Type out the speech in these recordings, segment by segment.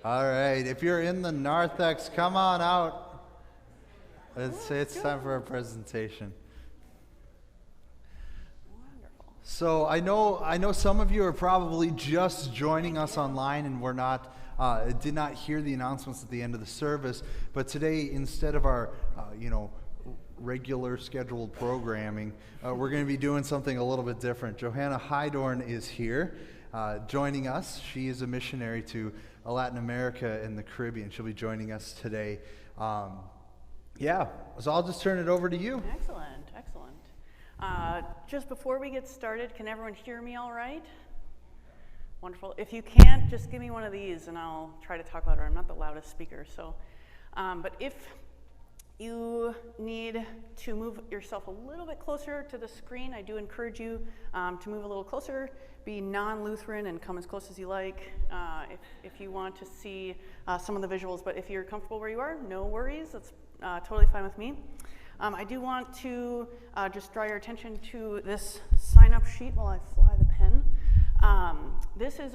All right, if you're in the narthex, come on out. It's time for our presentation. Wonderful. So I know some of you are probably just joining us online and did not hear the announcements at the end of the service. But today, instead of our regular scheduled programming, we're going to be doing something a little bit different. Johanna Heidorn is here, joining us. She is a missionary to Latin America and the Caribbean. She'll be joining us today. So I'll just turn it over to you. Excellent, excellent. Just before we get started, can everyone hear me all right? Wonderful. If you can't, just give me one of these and I'll try to talk louder. I'm not the loudest speaker, so. But if you need to move yourself a little bit closer to the screen, I do encourage you to move a little closer, be non-Lutheran and come as close as you like if you want to see some of the visuals. But if you're comfortable where you are, no worries. That's totally fine with me. I do want to just draw your attention to this sign-up sheet while I fly the pen. This is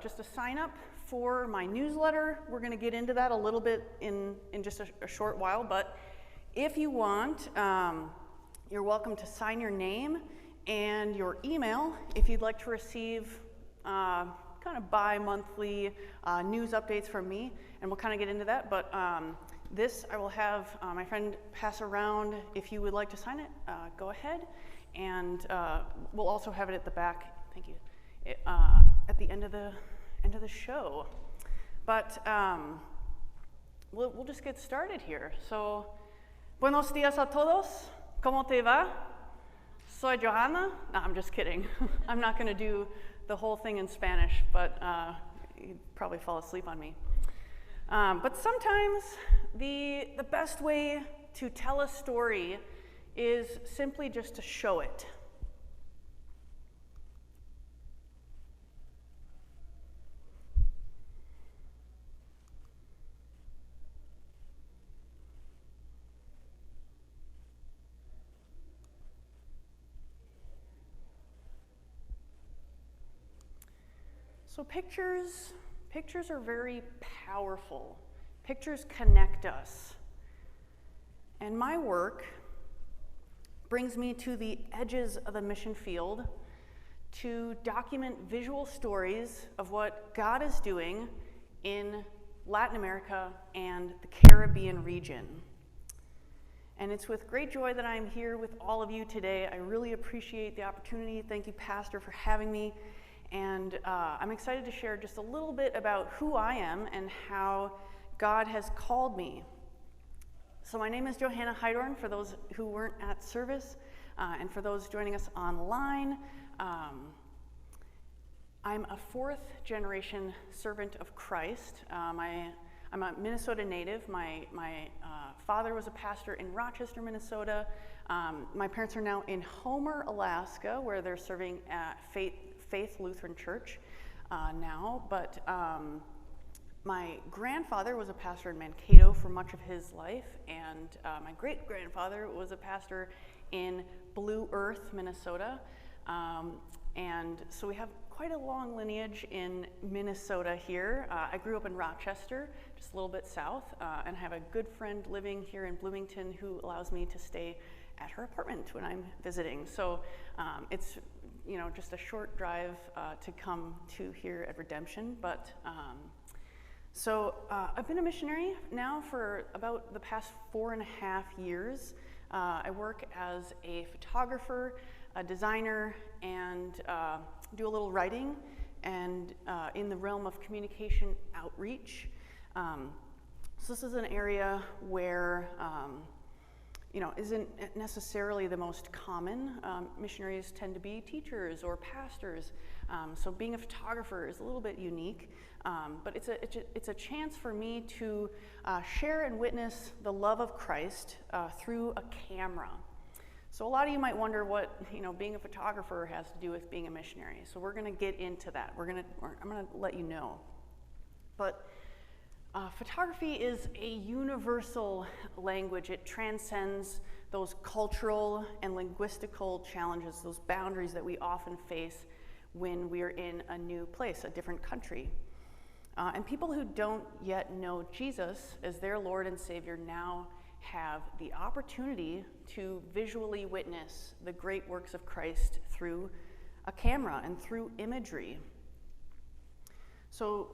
just a sign-up for my newsletter. We're going to get into that a little bit in just a short while, but if you want, you're welcome to sign your name and your email if you'd like to receive kind of bi-monthly news updates from me, and we'll kind of get into that. But this I will have my friend pass around. If you would like to sign it, go ahead, and we'll also have it at the back. Thank you. At the end of the show. But we'll just get started here. So, buenos días a todos. ¿Cómo te va? Soy Johanna. No, I'm just kidding. I'm not going to do the whole thing in Spanish, but you'd probably fall asleep on me. But sometimes the best way to tell a story is simply just to show it. So pictures are very powerful. Pictures connect us. And my work brings me to the edges of the mission field to document visual stories of what God is doing in Latin America and the Caribbean region. And it's with great joy that I'm here with all of you today. I really appreciate the opportunity. Thank you, Pastor, for having me. And I'm excited to share just a little bit about who I am and how God has called me. So my name is Johanna Heidorn, for those who weren't at service, and for those joining us online. I'm a fourth-generation servant of Christ. I'm a Minnesota native. My father was a pastor in Rochester, Minnesota. My parents are now in Homer, Alaska, where they're serving at Faith Lutheran Church now, but my grandfather was a pastor in Mankato for much of his life, and my great-grandfather was a pastor in Blue Earth, Minnesota, and so we have quite a long lineage in Minnesota here. I grew up in Rochester, just a little bit south, and have a good friend living here in Bloomington who allows me to stay at her apartment when I'm visiting. So it's just a short drive to come to here at Redemption. But so I've been a missionary now for about the past 4.5 years. I work as a photographer, a designer, and do a little writing, and in the realm of communication outreach. So this is an area where isn't necessarily the most common. Missionaries tend to be teachers or pastors, so being a photographer is a little bit unique, but it's a chance for me to share and witness the love of Christ through a camera. So a lot of you might wonder what being a photographer has to do with being a missionary. So we're going to get into that. I'm going to let you know, but. Photography is a universal language. It transcends those cultural and linguistical challenges, those boundaries that we often face when we're in a new place, a different country. And people who don't yet know Jesus as their Lord and Savior now have the opportunity to visually witness the great works of Christ through a camera and through imagery. So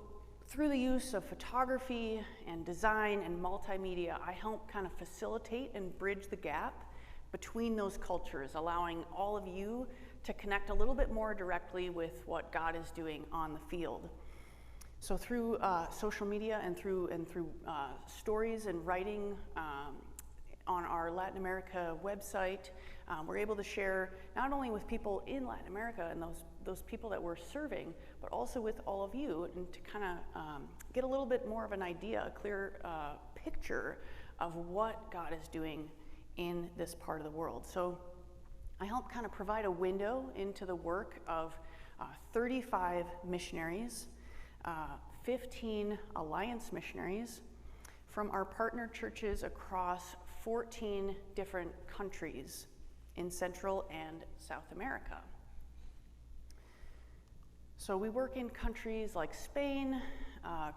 through the use of photography and design and multimedia, I help kind of facilitate and bridge the gap between those cultures, allowing all of you to connect a little bit more directly with what God is doing on the field. So through social media and through stories and writing on our Latin America website, we're able to share not only with people in Latin America and those people that we're serving, but also with all of you, and to kind of get a little bit more of an idea, a clear picture of what God is doing in this part of the world. So I help kind of provide a window into the work of 35 missionaries, 15 alliance missionaries from our partner churches across 14 different countries in Central and South America. So we work in countries like Spain,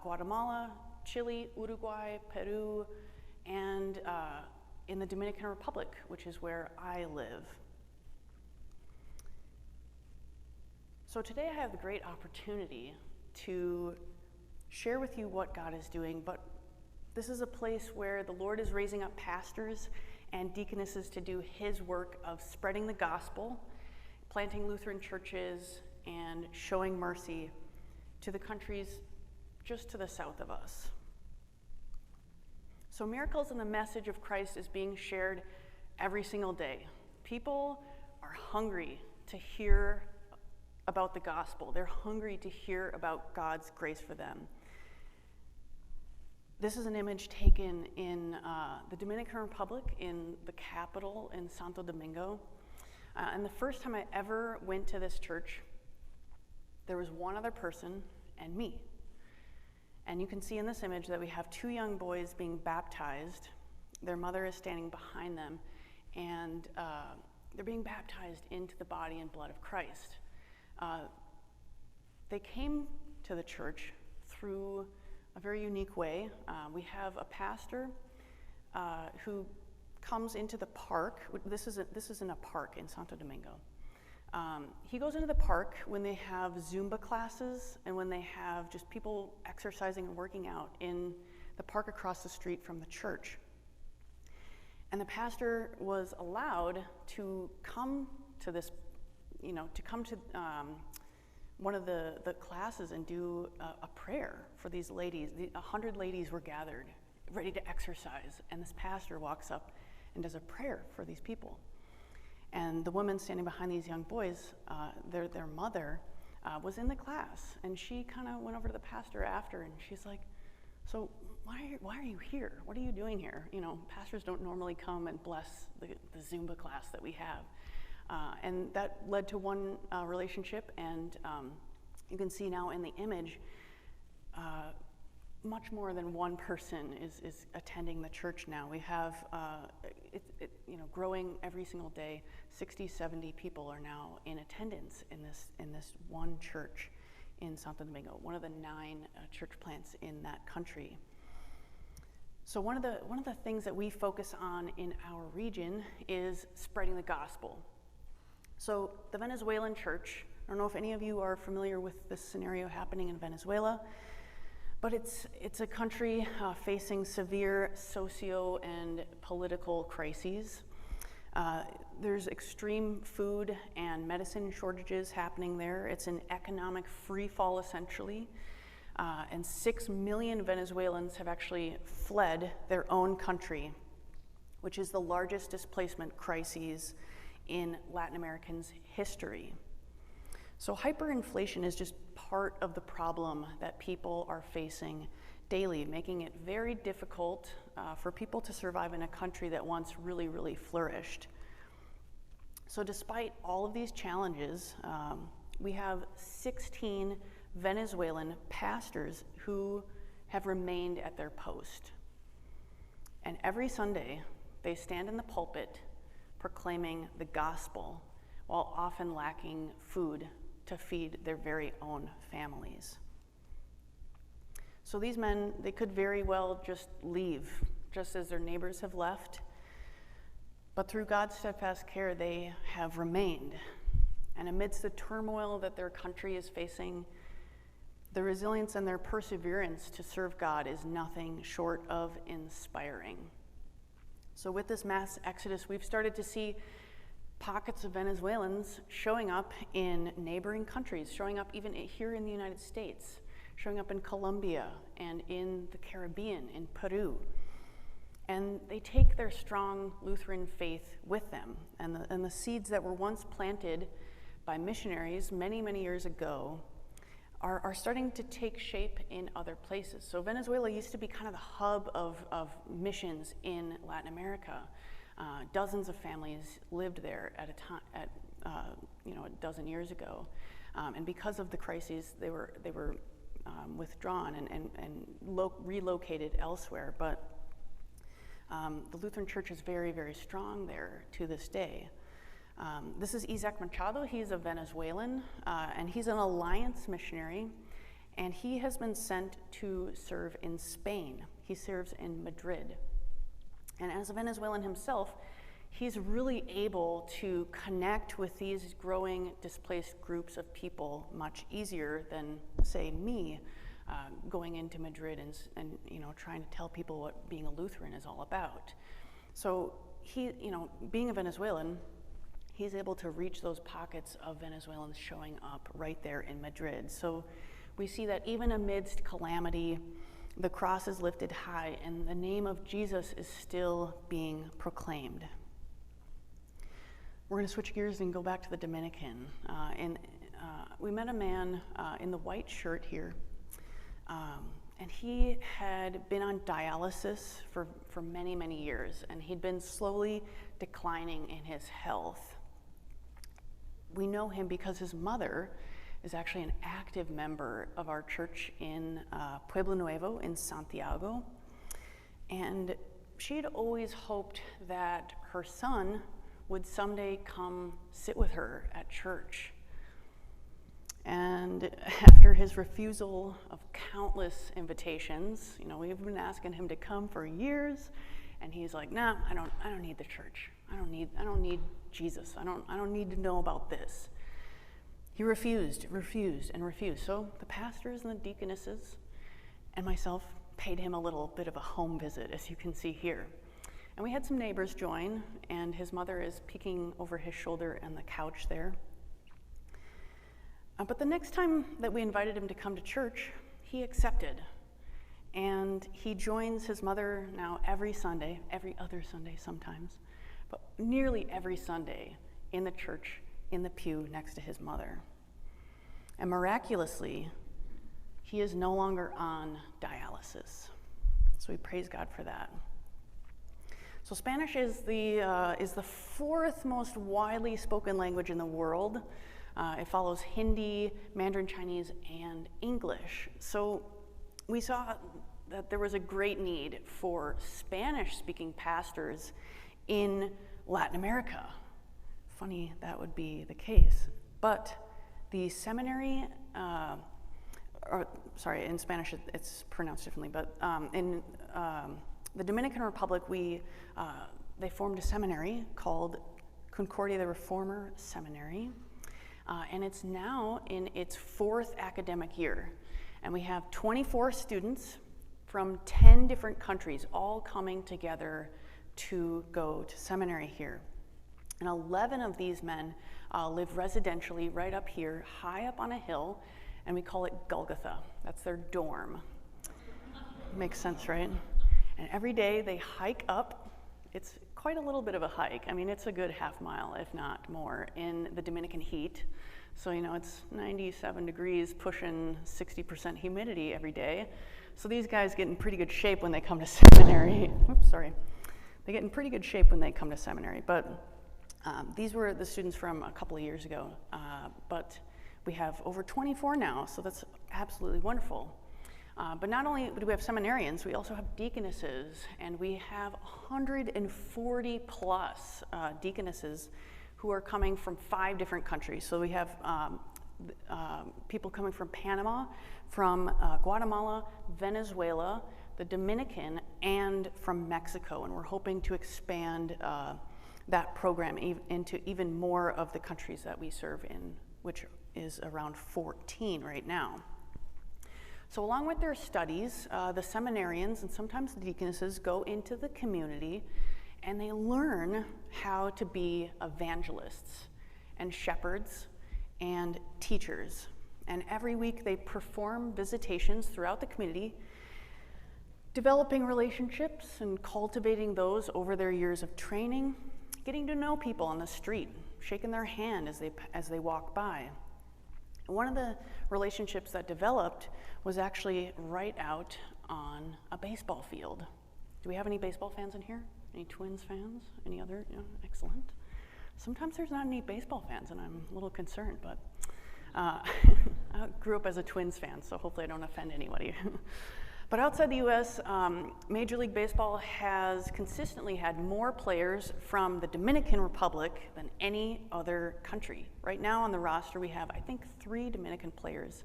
Guatemala, Chile, Uruguay, Peru, and in the Dominican Republic, which is where I live. So today I have the great opportunity to share with you what God is doing, but this is a place where the Lord is raising up pastors and deaconesses to do His work of spreading the gospel, planting Lutheran churches, and showing mercy to the countries just to the south of us. So miracles and the message of Christ is being shared every single day. People are hungry to hear about the gospel. They're hungry to hear about God's grace for them. This is an image taken in the Dominican Republic, in the capital, in Santo Domingo. And the first time I ever went to this church, there was one other person and me. And you can see in this image that we have two young boys being baptized. Their mother is standing behind them, and they're being baptized into the body and blood of Christ. They came to the church through a very unique way. We have a pastor who comes into the park. This is in a park in Santo Domingo. He goes into the park when they have Zumba classes and when they have just people exercising and working out in the park across the street from the church. And the pastor was allowed to come to this, one of the classes and do a prayer for these ladies. 100 ladies were gathered, ready to exercise, and this pastor walks up and does a prayer for these people. And the woman standing behind these young boys, their mother was in the class, and she kind of went over to the pastor after, and she's like, "So why are you here? What are you doing here? Pastors don't normally come and bless the Zumba class that we have." And that led to one relationship, and you can see now in the image, much more than one person is attending the church now. We have, growing every single day. 60, 70 people are now in attendance in this one church in Santo Domingo, one of the 9 church plants in that country. So one of the things that we focus on in our region is spreading the gospel. So the Venezuelan church, I don't know if any of you are familiar with this scenario happening in Venezuela, but it's a country facing severe socio and political crises. There's extreme food and medicine shortages happening there. It's an economic free fall, essentially. And 6 million Venezuelans have actually fled their own country, which is the largest displacement crises in Latin American's history. So hyperinflation is just part of the problem that people are facing daily, making it very difficult for people to survive in a country that once really, really flourished. So despite all of these challenges, we have 16 Venezuelan pastors who have remained at their post. And every Sunday, they stand in the pulpit proclaiming the gospel while often lacking food to feed their very own families. So these men, they could very well just leave, just as their neighbors have left. But through God's steadfast care, they have remained. And amidst the turmoil that their country is facing, the resilience and their perseverance to serve God is nothing short of inspiring. So with this mass exodus, we've started to see pockets of Venezuelans showing up in neighboring countries, showing up even here in the United States, showing up in Colombia and in the Caribbean, in Peru. And they take their strong Lutheran faith with them. And the seeds that were once planted by missionaries many, many years ago are starting to take shape in other places. So Venezuela used to be kind of the hub of missions in Latin America. Dozens of families lived there at a time, a dozen years ago. And because of the crises, they were withdrawn and relocated elsewhere. But the Lutheran Church is very, very strong there to this day. This is Isaac Machado. He's a Venezuelan, and he's an alliance missionary, and he has been sent to serve in Spain. He serves in Madrid. And as a Venezuelan himself, he's really able to connect with these growing displaced groups of people much easier than, say, me going into Madrid and trying to tell people what being a Lutheran is all about. So he, being a Venezuelan, he's able to reach those pockets of Venezuelans showing up right there in Madrid. So we see that even amidst calamity, the cross is lifted high and the name of Jesus is still being proclaimed. We're going to switch gears and go back to the Dominican. We met a man in the white shirt here, and he had been on dialysis for many, many years, and he'd been slowly declining in his health. We know him because his mother is actually an active member of our church in Pueblo Nuevo in Santiago. And she had always hoped that her son would someday come sit with her at church. And after his refusal of countless invitations, we've been asking him to come for years, and he's like, "Nah, I don't need the church. I don't need Jesus. I don't need to know about this." He refused. So the pastors and the deaconesses and myself paid him a little bit of a home visit, as you can see here. And we had some neighbors join, and his mother is peeking over his shoulder on the couch there. But the next time that we invited him to come to church, he accepted. And he joins his mother now every Sunday, every other Sunday sometimes, but nearly every Sunday in the church, in the pew next to his mother. And miraculously, he is no longer on dialysis. So we praise God for that. So Spanish is the fourth most widely spoken language in the world. It follows Hindi, Mandarin Chinese, and English. So we saw that there was a great need for Spanish-speaking pastors in Latin America. Funny that would be the case. But the seminary, in Spanish it's pronounced differently, but in the Dominican Republic, they formed a seminary called Concordia the Reformer Seminary. And it's now in its fourth academic year. And we have 24 students from 10 different countries all coming together to go to seminary here. And 11 of these men live residentially right up here, high up on a hill, and we call it Golgotha. That's their dorm. Makes sense, right? And every day they hike up. It's quite a little bit of a hike. I mean, it's a good half mile, if not more, in the Dominican heat. So, it's 97 degrees, pushing 60% humidity every day. So these guys get in pretty good shape when they come to seminary. They get in pretty good shape when they come to seminary. But these were the students from a couple of years ago. But we have over 24 now, so that's absolutely wonderful. But not only do we have seminarians, we also have deaconesses, and we have 140 plus deaconesses who are coming from 5 different countries. So we have people coming from Panama, from Guatemala, Venezuela, the Dominican, and from Mexico. And we're hoping to expand that program into even more of the countries that we serve in, which is around 14 right now. So along with their studies, the seminarians and sometimes the deaconesses go into the community and they learn how to be evangelists and shepherds and teachers. And every week they perform visitations throughout the community, developing relationships and cultivating those over their years of training, getting to know people on the street, shaking their hand as they walk by. And one of the relationships that developed was actually right out on a baseball field. Do we have any baseball fans in here? Any Twins fans? Any other? Yeah, excellent. Sometimes there's not any baseball fans, and I'm a little concerned, but I grew up as a Twins fan, so hopefully I don't offend anybody. But outside the U.S., Major League Baseball has consistently had more players from the Dominican Republic than any other country. Right now on the roster, we have, I think, 3 Dominican players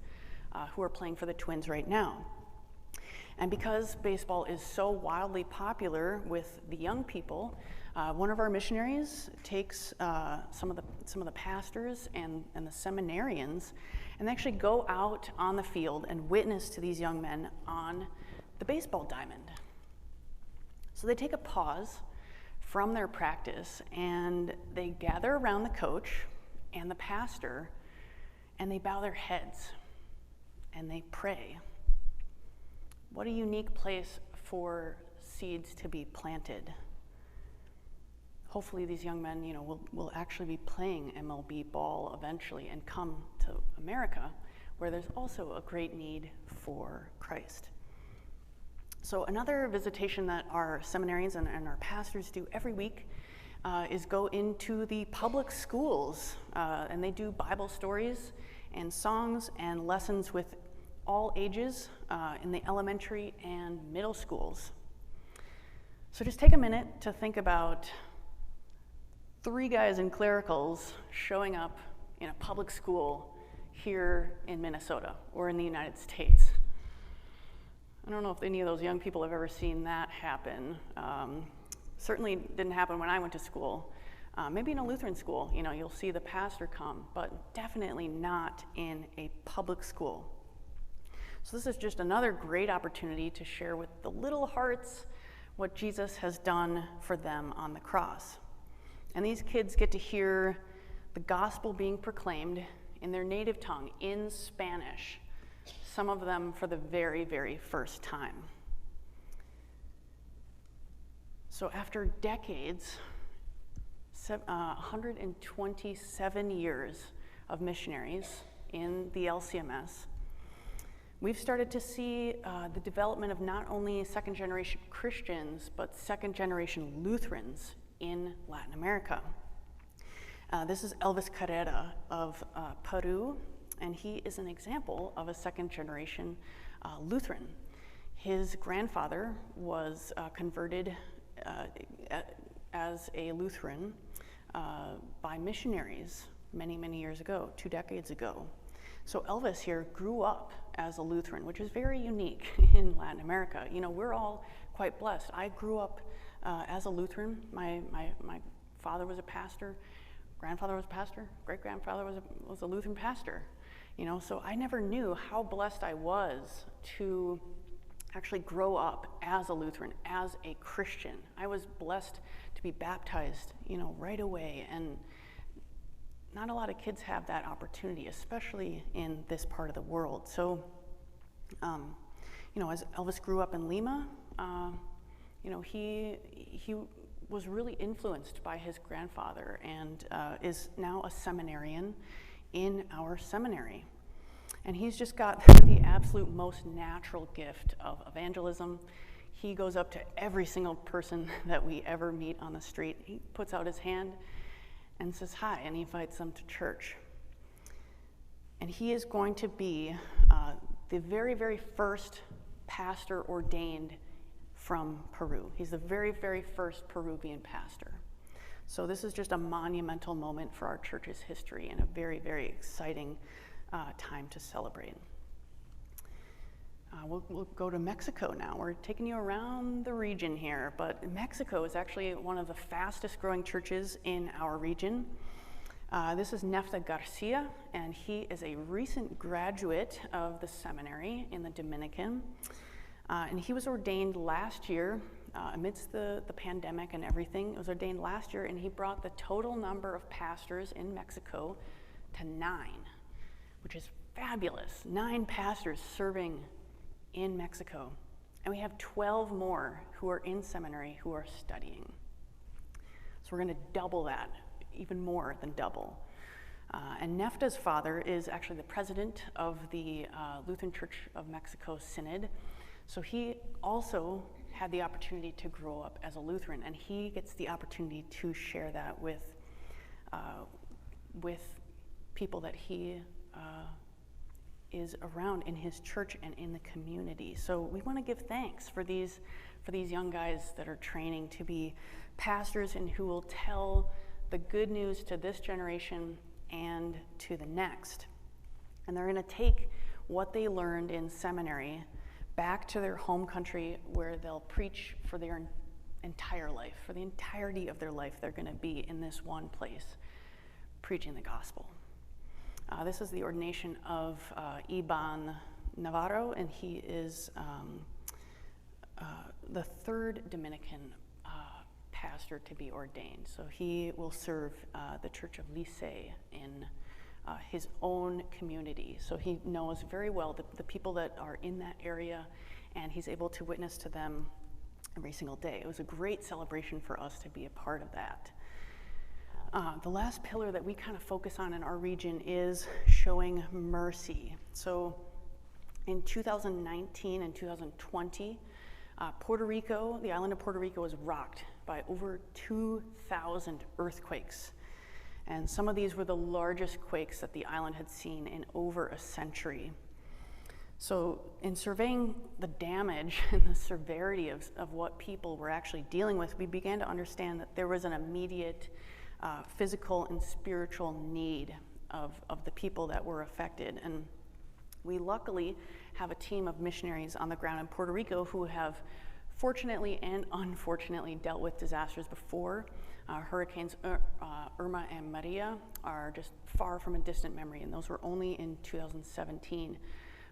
who are playing for the Twins right now. And because baseball is so wildly popular with the young people, one of our missionaries takes some of the pastors and the seminarians and they actually go out on the field and witness to these young men on the baseball diamond. So they take a pause from their practice and they gather around the coach and the pastor and they bow their heads and they pray. What a unique place for seeds to be planted. Hopefully these young men, will actually be playing MLB ball eventually and come to America, where there's also a great need for Christ. So another visitation that our seminarians and our pastors do every week is go into the public schools, and they do Bible stories and songs and lessons with all ages in the elementary and middle schools. So just take a minute to think about 3 guys in clericals showing up in a public school here in Minnesota or in the United States. I don't know if any of those young people have ever seen that happen. Certainly didn't happen when I went to school. Maybe in a Lutheran school, you'll see the pastor come, but definitely not in a public school. So this is just another great opportunity to share with the little hearts what Jesus has done for them on the cross. And these kids get to hear the gospel being proclaimed in their native tongue, in Spanish, some of them for the very, very first time. So after decades, 127 years of missionaries in the LCMS, we've started to see the development of not only second-generation Christians, but second-generation Lutherans in Latin America. This is Elvis Carrera of Peru, and he is an example of a second-generation Lutheran. His grandfather was converted as a Lutheran by missionaries many, many years ago, 2 decades ago. So Elvis here grew up as a Lutheran, which is very unique in Latin America. We're all quite blessed. I grew up as a Lutheran. My father was a pastor, grandfather was a pastor, great-grandfather was a Lutheran pastor. So I never knew how blessed I was to actually grow up as a Lutheran, as a Christian. I was blessed to be baptized, right away, and not a lot of kids have that opportunity, especially in this part of the world. So, as Elvis grew up in Lima, he was really influenced by his grandfather and is now a seminarian in our seminary. And he's just got the absolute most natural gift of evangelism. He goes up to every single person that we ever meet on the street. He puts out his hand and says hi, and he invites them to church. And he is going to be the very, very first pastor ordained from Peru. He's the very, very first Peruvian pastor. So this is just a monumental moment for our church's history and a very, very exciting time to celebrate. We'll go to Mexico now. We're taking you around the region here, but Mexico is actually one of the fastest growing churches in our region. This is Nefta Garcia, and he is a recent graduate of the seminary in the Dominican. And he was ordained last year, amidst the pandemic and everything. He was ordained last year, and he brought the total number of pastors in Mexico to 9, which is fabulous. 9 pastors serving in Mexico. And we have 12 more who are in seminary who are studying. So we're going to double that, even more than double. And Nefta's father is actually the president of the Lutheran Church of Mexico Synod. So he also had the opportunity to grow up as a Lutheran, and he gets the opportunity to share that with people that he is around in his church and in the community. So we want to give thanks for these young guys that are training to be pastors and who will tell the good news to this generation and to the next. And they're going to take what they learned in seminary back to their home country, where they'll preach for their entire life. For the entirety of their life, they're going to be in this one place preaching the gospel. This is the ordination of Iban Navarro, and he is the 3rd Dominican pastor to be ordained. So he will serve the Church of Licey in his own community. So he knows very well the people that are in that area, and he's able to witness to them every single day. It was a great celebration for us to be a part of that. The last pillar that we kind of focus on in our region is showing mercy. So in 2019 and 2020, Puerto Rico, the island of Puerto Rico, was rocked by over 2,000 earthquakes. And some of these were the largest quakes that the island had seen in over a century. So in surveying the damage and the severity of what people were actually dealing with, we began to understand that there was an immediate physical and spiritual need of the people that were affected. And we luckily have a team of missionaries on the ground in Puerto Rico who have fortunately and unfortunately dealt with disasters before. Hurricanes Irma and Maria are just far from a distant memory, and those were only in 2017.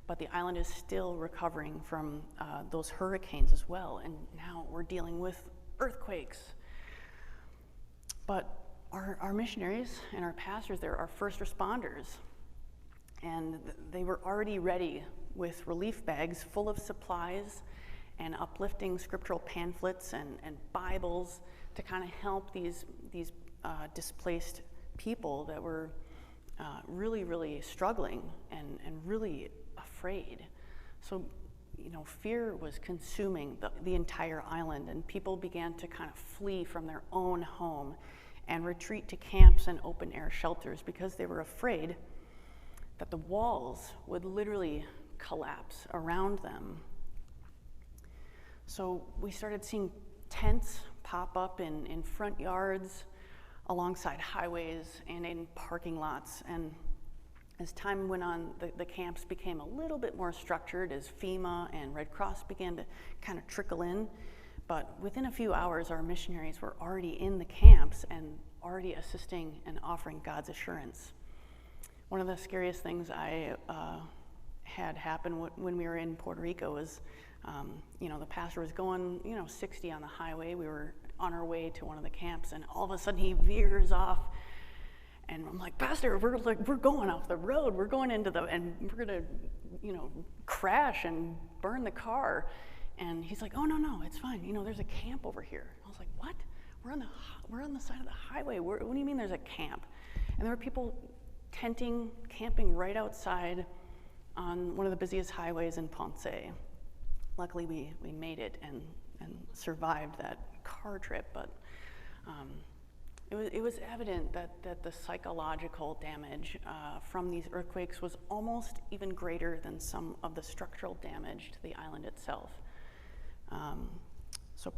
But the island is still recovering from those hurricanes as well, and now we're dealing with earthquakes. But our missionaries and our pastors there are first responders, and they were already ready with relief bags full of supplies and uplifting scriptural pamphlets and Bibles to kind of help these displaced people that were really, really struggling and really afraid. So, fear was consuming the entire island, and people began to kind of flee from their own home and retreat to camps and open air shelters because they were afraid that the walls would literally collapse around them. So we started seeing tents pop up in front yards, alongside highways, and in parking lots. And as time went on, the camps became a little bit more structured as FEMA and Red Cross began to kind of trickle in. But within a few hours, our missionaries were already in the camps and already assisting and offering God's assurance. One of the scariest things I had happen when we were in Puerto Rico was, the pastor was going, 60 on the highway. We were on our way to one of the camps, and all of a sudden he veers off. And I'm like, Pastor, we're going off the road. We're going and we're gonna, crash and burn the car. And he's like, oh, no, it's fine. There's a camp over here. I was like, what? We're on the side of the highway. What do you mean there's a camp? And there were people camping right outside on one of the busiest highways in Ponce. Luckily, we made it and survived that car trip, but it was evident that the psychological damage from these earthquakes was almost even greater than some of the structural damage to the island itself. So,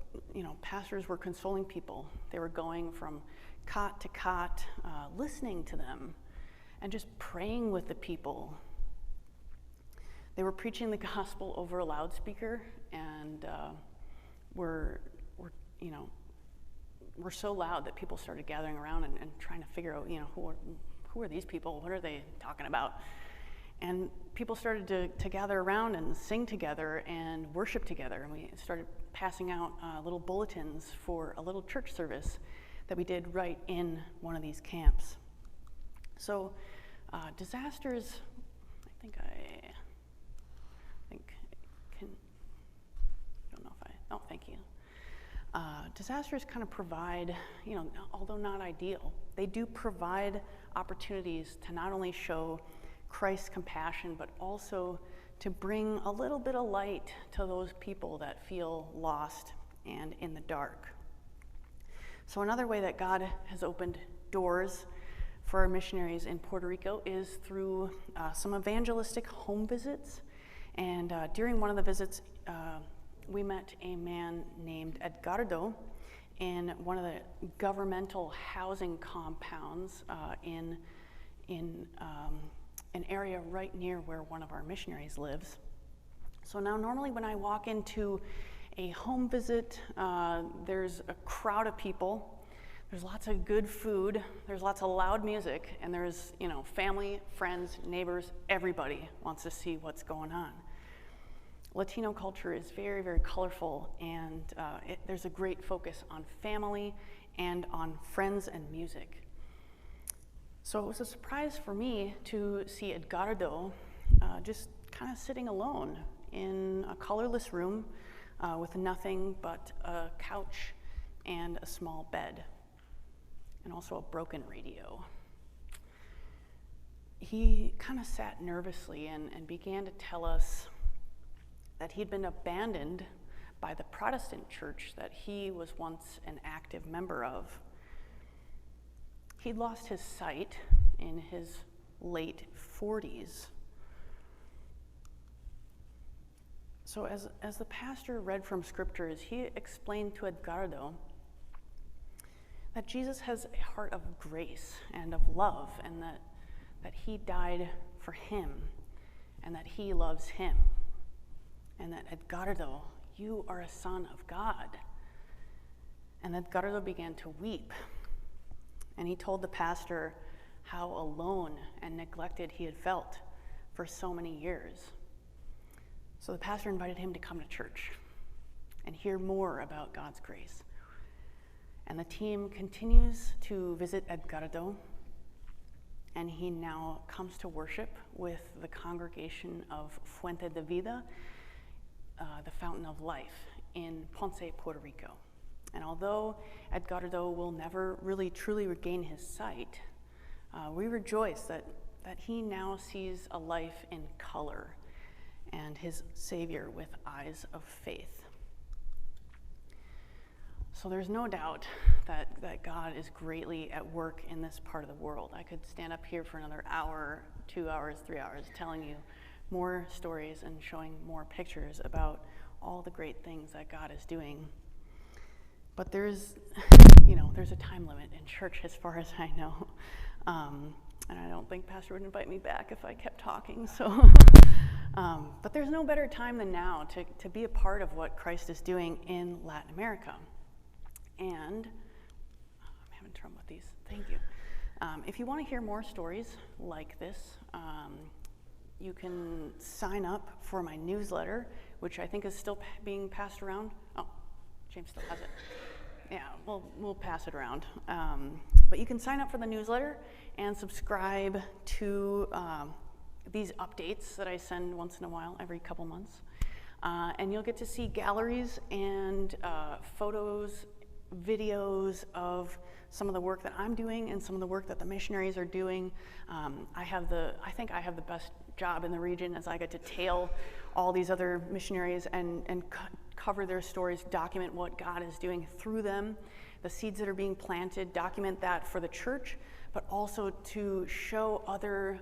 pastors were consoling people. They were going from cot to cot, listening to them, and just praying with the people. They were preaching the gospel over a loudspeaker, and were so loud that people started gathering around and trying to figure out, who are these people? What are they talking about? And people started to gather around and sing together and worship together. And we started passing out little bulletins for a little church service that we did right in one of these camps. So disasters, thank you. Disasters kind of provide, although not ideal, they do provide opportunities to not only show Christ's compassion, but also to bring a little bit of light to those people that feel lost and in the dark. So another way that God has opened doors for our missionaries in Puerto Rico is through some evangelistic home visits. And during one of the visits, we met a man named Edgardo in one of the governmental housing compounds in an area right near where one of our missionaries lives. So now normally when I walk into a home visit, there's a crowd of people, there's lots of good food, there's lots of loud music, and there's family, friends, neighbors, everybody wants to see what's going on. Latino culture is very, very colorful, and there's a great focus on family and on friends and music. So it was a surprise for me to see Edgardo just kind of sitting alone in a colorless room with nothing but a couch and a small bed, and also a broken radio. He kind of sat nervously and began to tell us that he'd been abandoned by the Protestant church that he was once an active member of. He'd lost his sight in his late 40s. So as the pastor read from scriptures, he explained to Edgardo that Jesus has a heart of grace and of love, and that he died for him, and that he loves him. And that, Edgardo, you are a son of God. And Edgardo began to weep. And he told the pastor how alone and neglected he had felt for so many years. So the pastor invited him to come to church and hear more about God's grace. And the team continues to visit Edgardo, and he now comes to worship with the congregation of Fuente de Vida, the Fountain of Life, in Ponce, Puerto Rico. And although Edgardo will never really truly regain his sight, we rejoice that he now sees a life in color and his Savior with eyes of faith. So there's no doubt that God is greatly at work in this part of the world. I could stand up here for another hour, 2 hours, 3 hours, telling you more stories and showing more pictures about all the great things that God is doing. But there's a time limit in church as far as I know. And I don't think Pastor would invite me back if I kept talking. So, but there's no better time than now to be a part of what Christ is doing in Latin America. And I'm having trouble with these. Thank you. If you want to hear more stories like this, you can sign up for my newsletter, which I think is still being passed around. Oh, James still has it. Yeah, we'll pass it around. But you can sign up for the newsletter and subscribe to these updates that I send once in a while, every couple months. And you'll get to see galleries and photos, videos of some of the work that I'm doing and some of the work that the missionaries are doing. I think I have the best job in the region, as I get to tail all these other missionaries and cover their stories, document what God is doing through them, the seeds that are being planted, document that for the church, but also to show other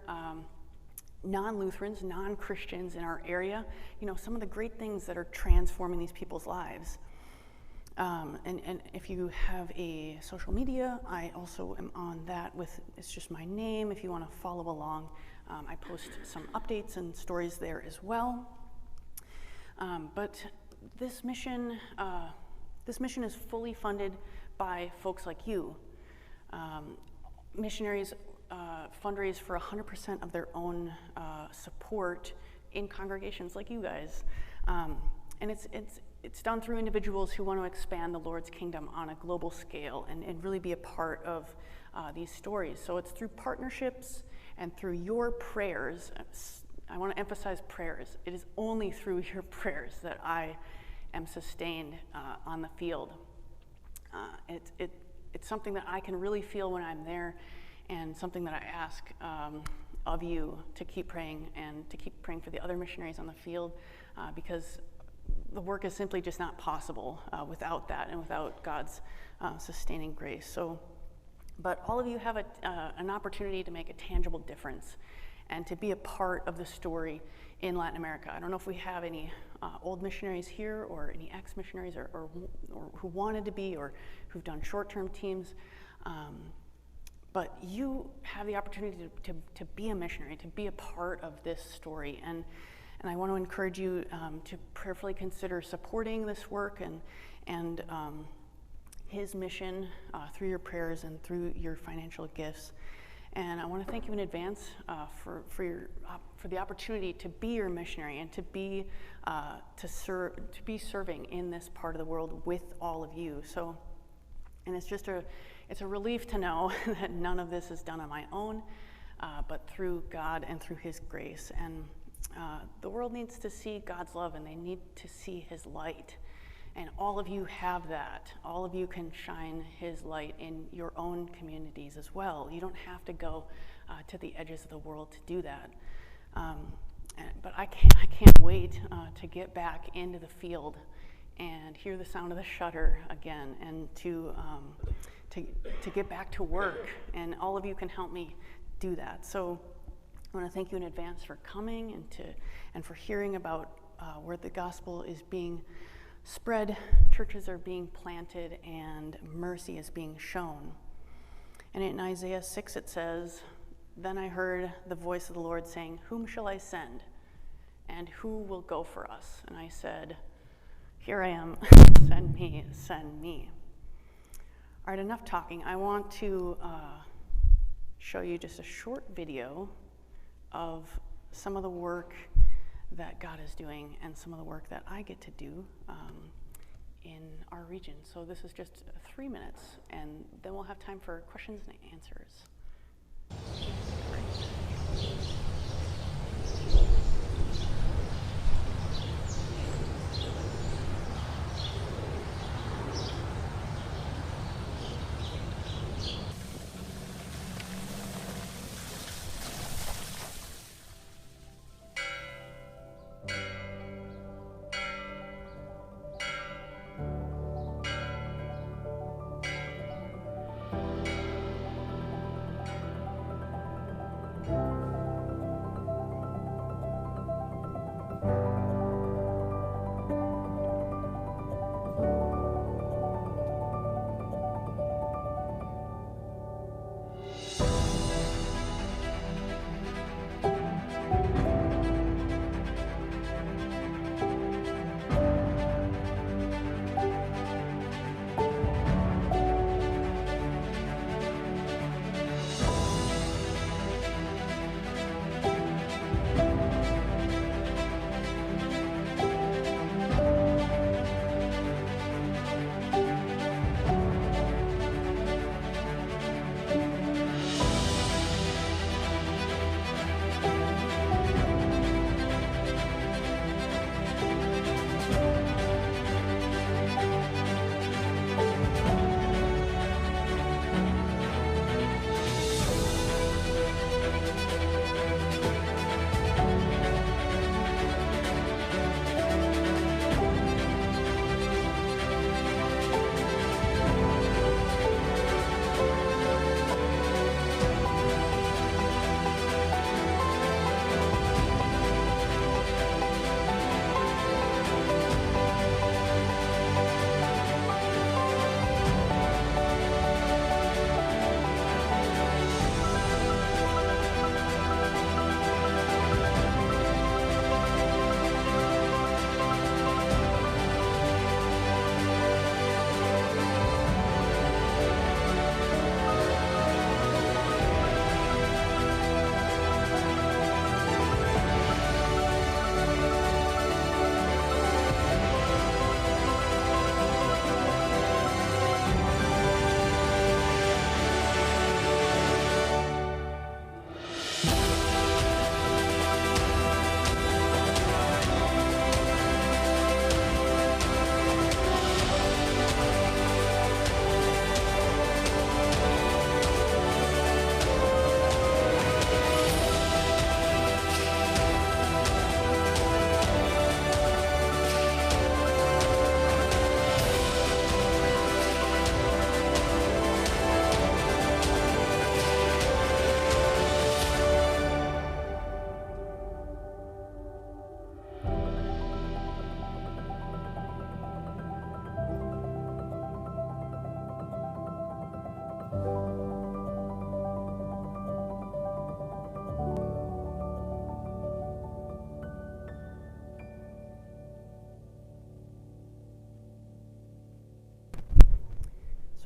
non-Lutherans, non-Christians in our area, some of the great things that are transforming these people's lives. And if you have a social media, I also am on that it's just my name. If you want to follow along, I post some updates and stories there as well. But this mission is fully funded by folks like you. Missionaries fundraise for 100% of their own support in congregations like you guys. And it's done through individuals who want to expand the Lord's kingdom on a global scale and really be a part of these stories. So it's through partnerships and through your prayers. I want to emphasize prayers. It is only through your prayers that I am sustained on the field. It's something that I can really feel when I'm there, and something that I ask of you to keep praying, and to keep praying for the other missionaries on the field, because the work is simply just not possible without that and without God's sustaining grace. So, but all of you have an opportunity to make a tangible difference and to be a part of the story in Latin America. I don't know if we have any old missionaries here, or any ex-missionaries, or who wanted to be, or who've done short-term teams. But you have the opportunity to be a missionary, to be a part of this story. And I want to encourage you to prayerfully consider supporting this work and his mission through your prayers and through your financial gifts. And I want to thank you in advance for the opportunity to be your missionary and to be serving in this part of the world with all of you. So, and it's a relief to know that none of this is done on my own, but through God and through His grace. And the world needs to see God's love, and they need to see His light. And all of you have that. All of you can shine His light in your own communities as well. You don't have to go to the edges of the world to do that. But I can't wait to get back into the field and hear the sound of the shutter again, and to get back to work. And all of you can help me do that. So I want to thank you in advance for coming and for hearing about where the gospel is being spread, churches are being planted, and mercy is being shown. And in Isaiah 6 it says, "Then I heard the voice of the Lord saying, 'Whom shall I send? And who will go for us?' And I said, 'Here I am, send me, send me.'" All right, enough talking. I want to show you just a short video of some of the work that God is doing and some of the work that I get to do in our region. So this is just 3 minutes, and then we'll have time for questions and answers.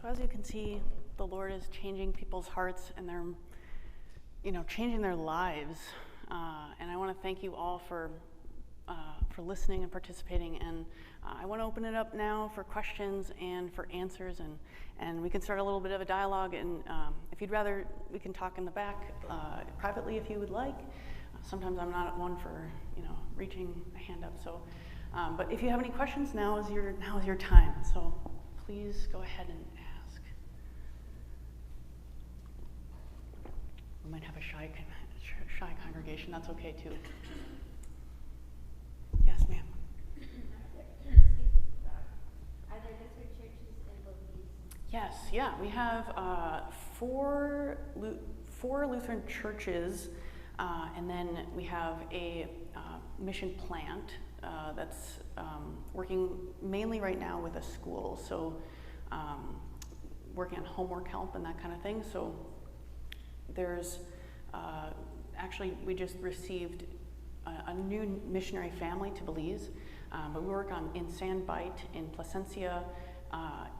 So as you can see, the Lord is changing people's hearts, and they're, changing their lives. And I want to thank you all for listening and participating. And I want to open it up now for questions and for answers, and we can start a little bit of a dialogue. And if you'd rather, we can talk in the back privately if you would like. Sometimes I'm not one for reaching a hand up. So, but if you have any questions, now is your time. So please go ahead and ask. We might have a shy congregation. That's okay too. Yes, ma'am. Are there Lutheran churches in Belize? Yes, yeah, we have four Lutheran churches, and then we have a mission plant that's working mainly right now with a school, so working on homework help and that kind of thing. So there's actually, we just received a new missionary family to Belize, but we work in Sandbite, in Placencia,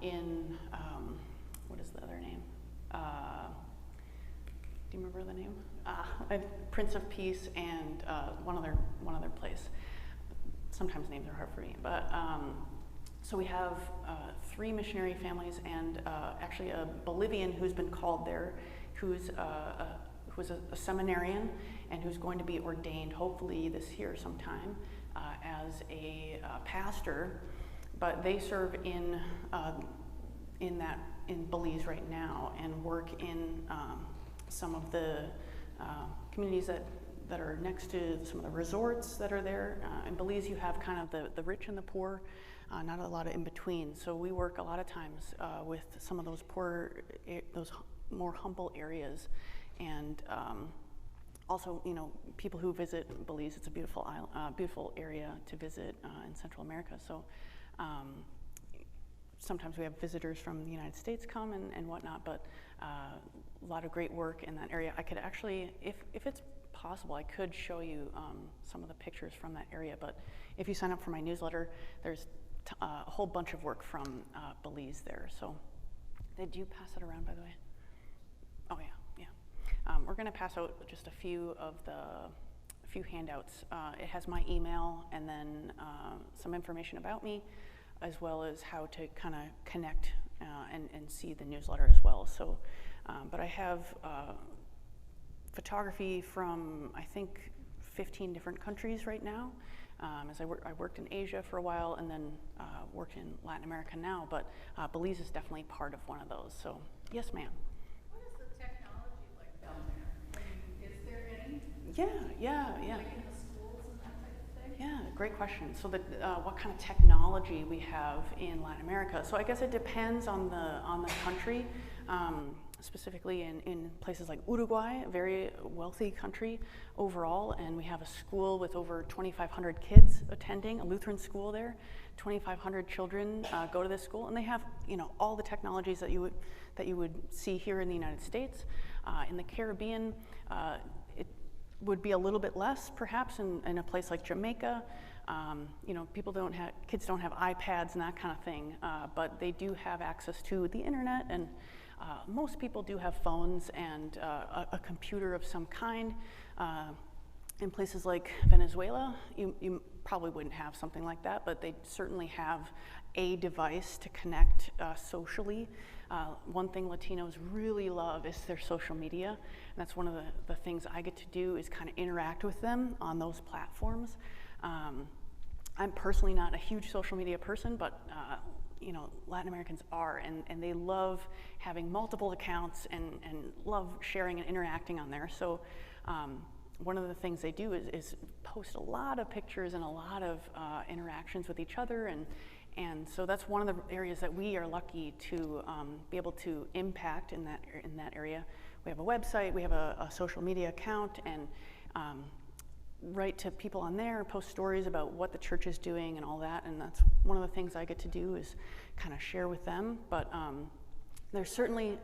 in what is the other name? Do you remember the name? Prince of Peace, and one other place. Sometimes names are hard for me, but so we have 3 missionary families, and actually a Bolivian who's been called there, who's a seminarian and who's going to be ordained hopefully this year sometime as a pastor. But they serve in Belize right now and work in some of the communities that are next to some of the resorts that are there. In Belize, you have kind of the rich and the poor, not a lot of in between. So we work a lot of times with some of those those more humble areas. And also, people who visit Belize, it's a beautiful island, beautiful area to visit in Central America. So sometimes we have visitors from the United States come and whatnot, but a lot of great work in that area. I could actually, if it's possible, I could show you some of the pictures from that area. But if you sign up for my newsletter, there's a whole bunch of work from Belize there. So did you pass it around, by the way? Oh yeah. We're going to pass out just a few handouts. It has my email and then some information about me, as well as how to kind of connect and see the newsletter as well. So, but I have photography from, I think, 15 different countries right now. As I worked in Asia for a while, and then worked in Latin America now, but Belize is definitely part of one of those. So yes, ma'am. Yeah. Like in the schools and that type of thing? Yeah, great question. So what kind of technology we have in Latin America? So I guess it depends on the country. Specifically in places like Uruguay, a very wealthy country overall, and we have a school with over 2,500 kids attending, a Lutheran school there. 2,500 children go to this school, and they have all the technologies that you would see here in the United States. In the Caribbean, would be a little bit less, perhaps, in a place like Jamaica. Kids don't have iPads and that kind of thing, but they do have access to the internet, and most people do have phones and a computer of some kind. In places like Venezuela, you probably wouldn't have something like that, but they certainly have a device to connect socially. One thing Latinos really love is their social media, and that's one of the things I get to do is kind of interact with them on those platforms. I'm personally not a huge social media person, but Latin Americans are, and they love having multiple accounts and love sharing and interacting on there. So one of the things they do is post a lot of pictures and a lot of interactions with each other, and so that's one of the areas that we are lucky to be able to impact in that area. We have a website, we have a social media account, and write to people on there, post stories about what the church is doing and all that, and that's one of the things I get to do is kind of share with them. But there's certainly...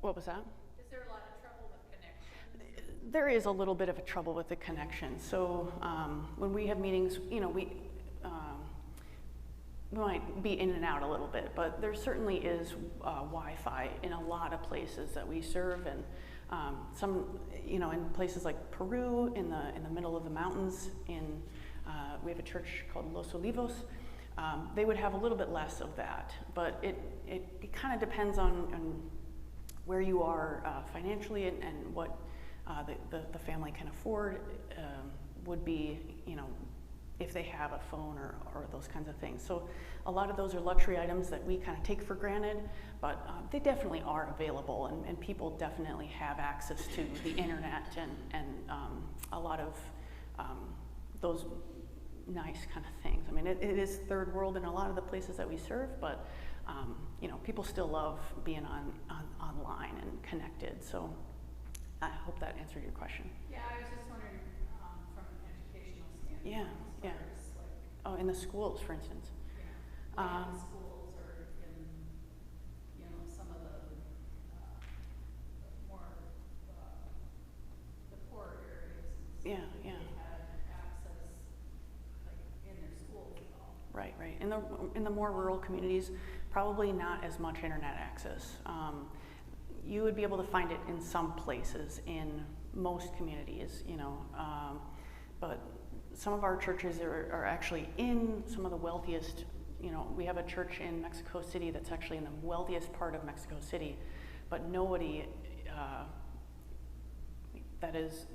What was that? Is there a lot of trouble with connections? There is a little bit of a trouble with the connection. So when we have meetings, we, we might be in and out a little bit, but there certainly is Wi-Fi in a lot of places that we serve, and some, in places like Peru, in the middle of the mountains. We have a church called Los Olivos. They would have a little bit less of that, but it kind of depends on where you are financially and what the family can afford. Would be, if they have a phone or those kinds of things. So a lot of those are luxury items that we kind of take for granted, but they definitely are available, and people definitely have access to the internet and a lot of those nice kind of things. I mean, it is third world in a lot of the places that we serve, but people still love being online and connected. So I hope that answered your question. Yeah, I was just wondering from an educational standpoint. Yeah, yeah. Oh, in the schools, for instance. Yeah. In the schools or in, some of the more the poor areas. Yeah, yeah. They had access like in their schools at all. Right. In the more rural communities, probably not as much internet access. You would be able to find it in some places in most communities, but some of our churches are actually in some of the wealthiest. We have a church in Mexico City that's actually in the wealthiest part of Mexico City, but nobody that is,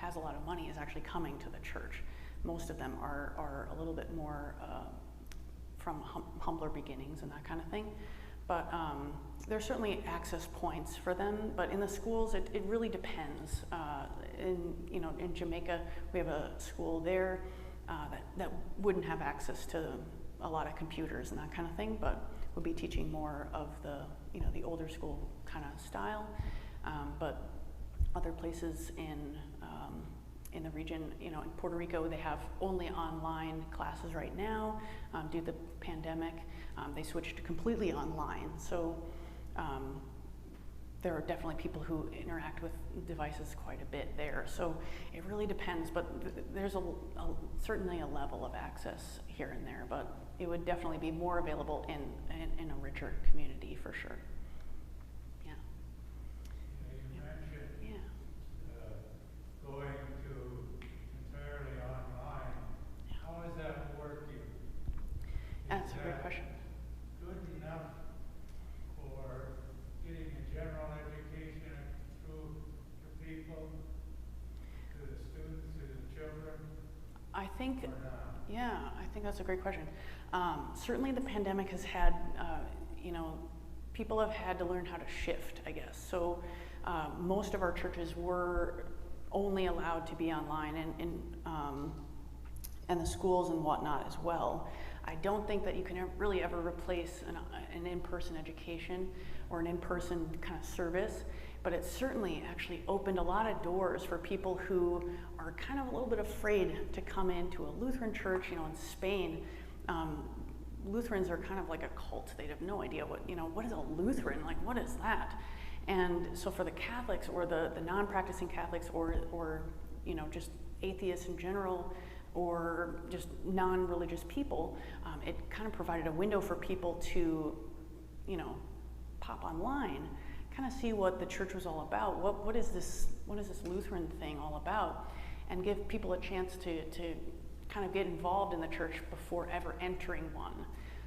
has a lot of money is actually coming to the church. Most of them are a little bit more from humbler beginnings and that kind of thing. But there's certainly access points for them. But in the schools, it really depends. In Jamaica, we have a school there that wouldn't have access to a lot of computers and that kind of thing, but would be teaching more of the older school kind of style. But other places in the region, in Puerto Rico, they have only online classes right now due to the pandemic. They switched completely online. So there are definitely people who interact with devices quite a bit there. So it really depends, but there's certainly a level of access here and there, but it would definitely be more available in a richer community for sure. Yeah. You mentioned Yeah. Going to entirely online. How is that working? That's a great question. Good enough for getting a general education through to people, to the students, to the children? I think, or not? yeah, I think that's a great question. Certainly the pandemic has had, people have had to learn how to shift, I guess. So most of our churches were only allowed to be online, and the schools and whatnot as well. I don't think that you can really ever replace an in-person education or an in-person kind of service, but it certainly actually opened a lot of doors for people who are kind of a little bit afraid to come into a Lutheran church. In Spain, Lutherans are kind of like a cult. They have no idea what is a Lutheran, like what is that? And so for the Catholics or the non-practicing Catholics or just atheists in general, or just non-religious people, it kind of provided a window for people to, pop online, kind of see what the church was all about. What is this Lutheran thing all about? And give people a chance to kind of get involved in the church before ever entering one.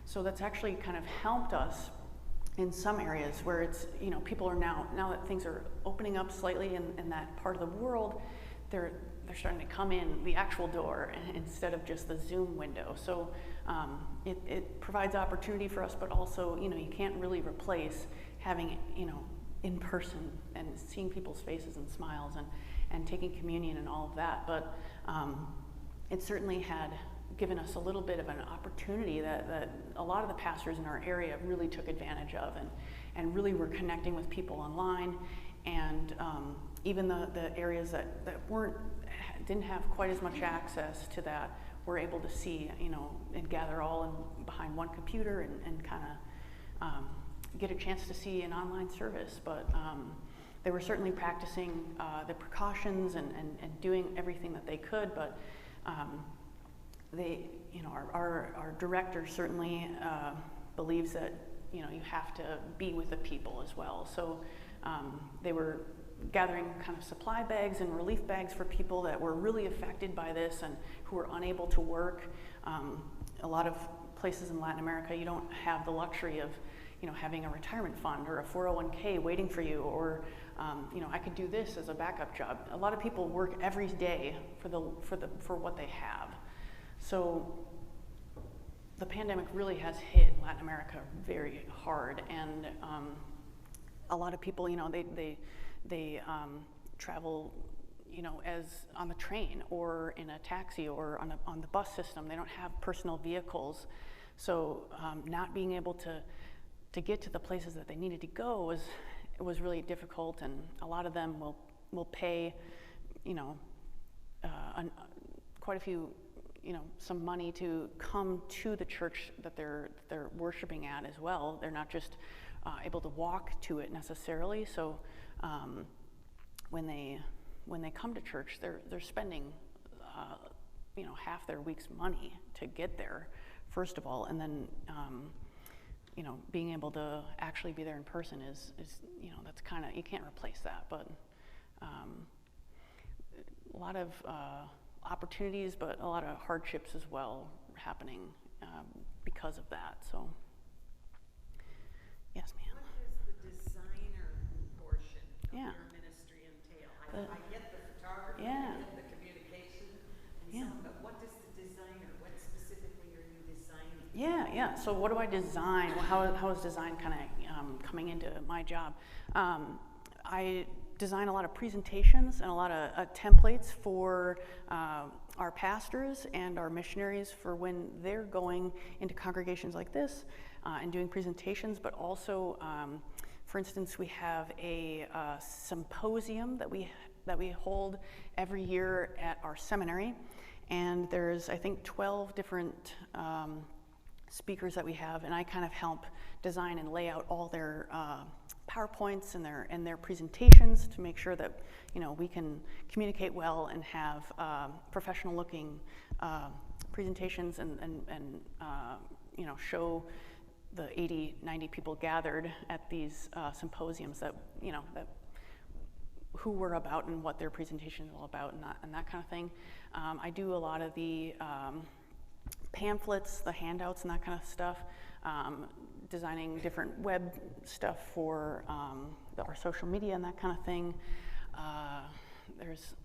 So that's actually kind of helped us in some areas where it's, people are now that things are opening up slightly in that part of the world, they're starting to come in the actual door instead of just the Zoom window. So it provides opportunity for us, but also, you can't really replace having, in person and seeing people's faces and smiles and taking communion and all of that. But it certainly had given us a little bit of an opportunity that a lot of the pastors in our area really took advantage of and really were connecting with people online. And even the areas that didn't have quite as much access to that were able to see, and gather all behind one computer and kind of get a chance to see an online service. But they were certainly practicing the precautions and doing everything that they could. But our director certainly believes that, you have to be with the people as well. So they were gathering kind of supply bags and relief bags for people that were really affected by this and who were unable to work. A lot of places in Latin America, you don't have the luxury of, having a retirement fund or a 401k waiting for you, or I could do this as a backup job. A lot of people work every day for what they have. So the pandemic really has hit Latin America very hard, and a lot of people, they travel, as on the train or in a taxi or on the bus system. They don't have personal vehicles, so not being able to get to the places that they needed to go was really difficult. And a lot of them will pay, quite a few, some money to come to the church that they're worshiping at as well. They're not just able to walk to it necessarily. So when they come to church, they're spending half their week's money to get there, first of all, and then being able to actually be there in person is that's kind of, you can't replace that. But a lot of opportunities, but a lot of hardships as well happening because of that. So yes, ma'am. What does the designer portion of Yeah. your ministry entail? I get the photography, Yeah. I get the communication, and Yeah. so on, but what does the designer, what specifically are you designing? Yeah. So what do I design? How is design kind of coming into my job? I design a lot of presentations and a lot of templates for our pastors and our missionaries for when they're going into congregations like this and doing presentations, but also, for instance, we have a symposium that we hold every year at our seminary, and there's, I think, 12 different speakers that we have, and I kind of help design and lay out all their PowerPoints and their presentations to make sure that we can communicate well and have professional looking presentations and show the 80-90 people gathered at these symposiums that who we're about and what their presentation is all about and that kind of thing. I do a lot of the pamphlets, the handouts, and that kind of stuff. Designing different web stuff for our social media and that kind of thing. There's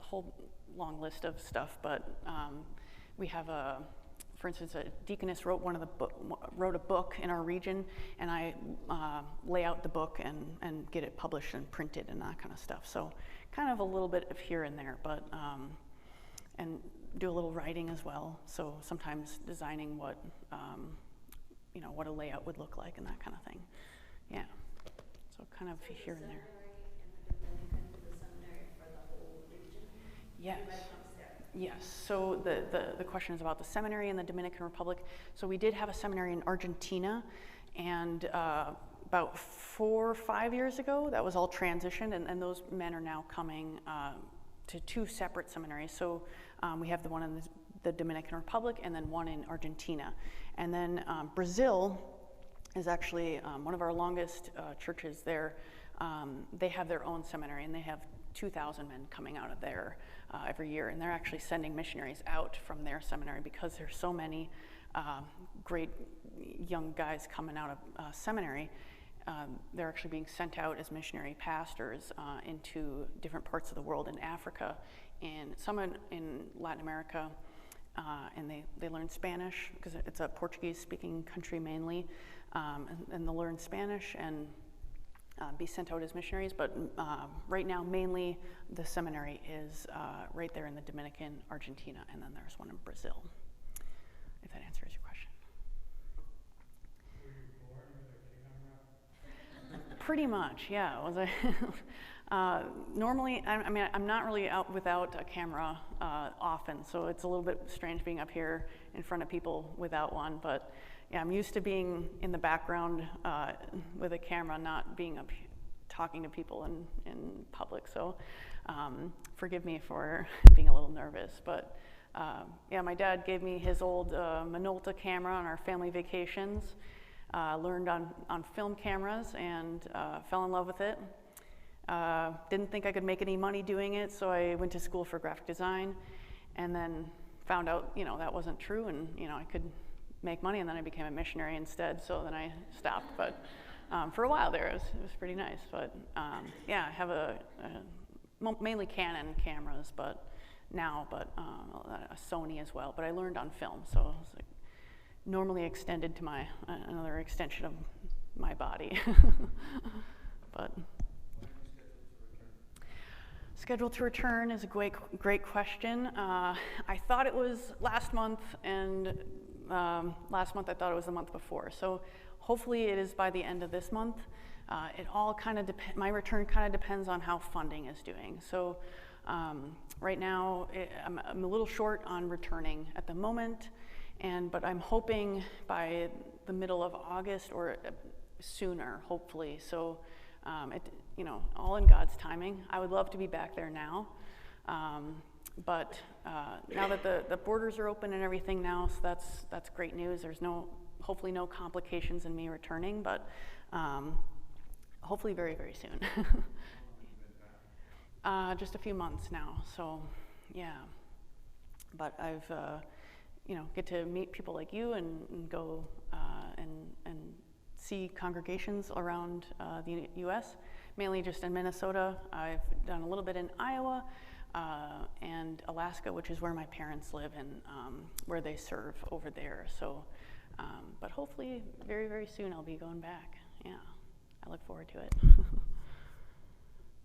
a whole long list of stuff, but we have for instance, a deaconess wrote a book in our region, and I lay out the book and get it published and printed and that kind of stuff. So kind of a little bit of here and there, but and do a little writing as well. So sometimes designing what what a layout would look like and that kind of thing. Yeah. So kind of here and there. The Dominican to the seminary for the whole region? Yes. Everybody comes there. Yes. So the question is about the seminary in the Dominican Republic. So we did have a seminary in Argentina, and about 4 or 5 years ago, that was all transitioned, and those men are now coming to 2 separate seminaries. So we have the one in the Dominican Republic and then one in Argentina. And then Brazil is actually one of our longest churches there. They have their own seminary, and they have 2,000 men coming out of there every year. And they're actually sending missionaries out from their seminary because there's so many great young guys coming out of seminary. They're actually being sent out as missionary pastors into different parts of the world, in Africa, and some in Latin America. And they learn Spanish because it's a Portuguese-speaking country mainly, and they'll learn Spanish and be sent out as missionaries. But right now, mainly the seminary is right there in the Dominican, Argentina, and then there's one in Brazil, if that answers your question. Were you born with a camera? Pretty much, yeah. Was I normally, I'm not really out without a camera often, so it's a little bit strange being up here in front of people without one. But yeah, I'm used to being in the background with a camera, not being up talking to people in public. So forgive me for being a little nervous, but yeah, my dad gave me his old Minolta camera on our family vacations. Learned on film cameras and fell in love with it. Didn't think I could make any money doing it, so I went to school for graphic design, and then found out, that wasn't true, and I could make money, and then I became a missionary instead. So then I stopped, but for a while there, it was pretty nice. But yeah, I have mainly Canon cameras, but a Sony as well. But I learned on film, so it's like normally extended to another extension of my body. But scheduled to return is a great question. I thought it was last month, and last month I thought it was the month before. So hopefully it is by the end of this month. It all kind of my return kind of depends on how funding is doing. So right now I'm a little short on returning at the moment, but I'm hoping by the middle of August or sooner, hopefully. So all in God's timing. I would love to be back there now, but now that the borders are open and everything now, so that's great news. There's hopefully no complications in me returning, but hopefully very, very soon. Just a few months now, so yeah. But I've get to meet people like you and go and see congregations around the U.S., mainly just in Minnesota. I've done a little bit in Iowa and Alaska, which is where my parents live and where they serve over there. So, but hopefully very, very soon I'll be going back. Yeah, I look forward to it. Do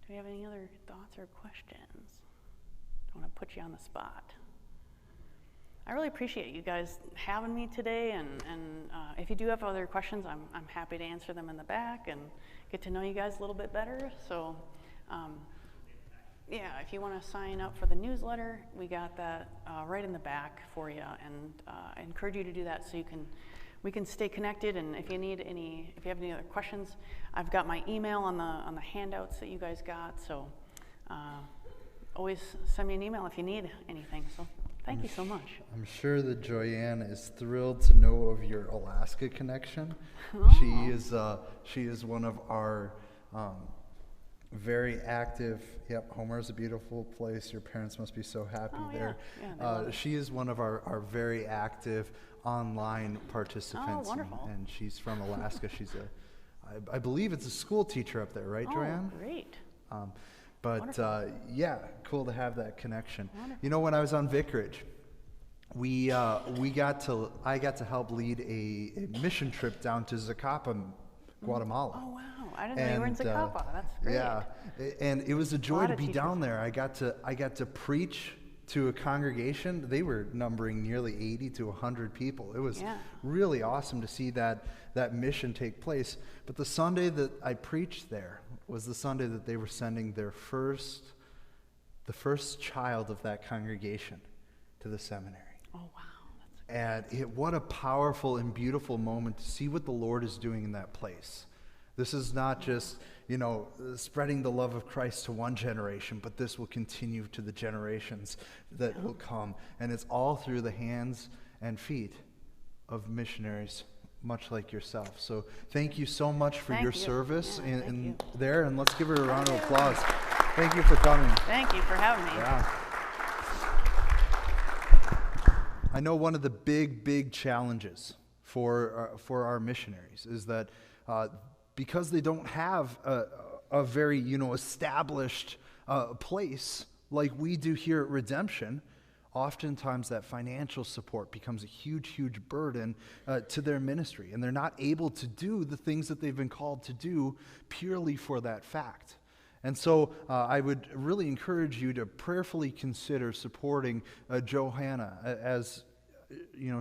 we have any other thoughts or questions? Don't want to put you on the spot. I really appreciate you guys having me today, and if you do have other questions, I'm happy to answer them in the back and get to know you guys a little bit better. So, yeah, if you want to sign up for the newsletter, we got that right in the back for you, and I encourage you to do that so we can stay connected. And if you have any other questions, I've got my email on the handouts that you guys got. So, always send me an email if you need anything. So. Thank you so much. I'm sure that Johanna is thrilled to know of your Alaska connection. Oh. She is one of our very active. Yep, Homer is a beautiful place. Your parents must be so happy there. Yeah, she is one of our very active online participants. Oh, wonderful. And she's from Alaska. She's I believe it's a school teacher up there, right, Joanne? Oh, great. But yeah, cool to have that connection. Wonderful. When I was on vicarage, I got to help lead a mission trip down to Zacapa, Guatemala. Oh wow! I didn't know you were in Zacapa. That's great. Yeah, and it was a joy to be down there. I got to preach to a congregation. They were numbering nearly 80 to 100 people. It was really awesome to see that mission take place. But the Sunday that I preached there was the Sunday that they were sending the first child of that congregation to the seminary. Oh wow! And what a powerful and beautiful moment to see what the Lord is doing in that place. This is not just, spreading the love of Christ to one generation, but this will continue to the generations that will come. And it's all through the hands and feet of missionaries, much like yourself. So thank you so much for your service in there, and let's give her a round of applause. Thank you for coming. Thank you for having me. Yeah. I know one of the big challenges for our missionaries is that because they don't have a very established place like we do here at Redemption, oftentimes that financial support becomes a huge burden to their ministry, and they're not able to do the things that they've been called to do purely for that fact. And so I would really encourage you to prayerfully consider supporting Johanna, as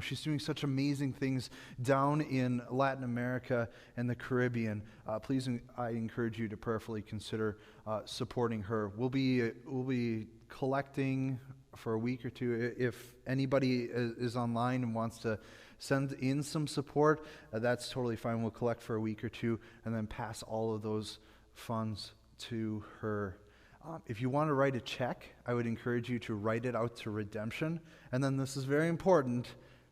she's doing such amazing things down in Latin America and the Caribbean. Please, I encourage you to prayerfully consider supporting her. We'll be collecting for a week or two. If anybody is online and wants to send in some support, that's totally fine. We'll collect for a week or two and then pass all of those funds to her. If you want to write a check, I would encourage you to write it out to Redemption. And then this is very important,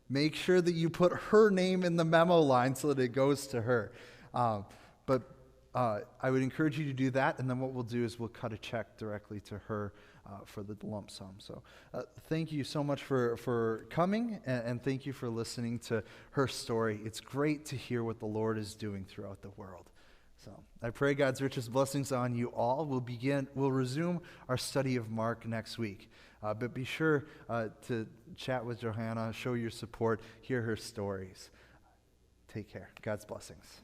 make sure that you put her name in the memo line so that it goes to her. But I would encourage you to do that, and then what we'll do is we'll cut a check directly to her for the lump sum. So thank you so much for coming, and thank you for listening to her story. It's great to hear what the Lord is doing throughout the world. So I pray God's richest blessings on you all. We'll resume our study of Mark next week. But be sure to chat with Johanna, show your support, hear her stories. Take care. God's blessings.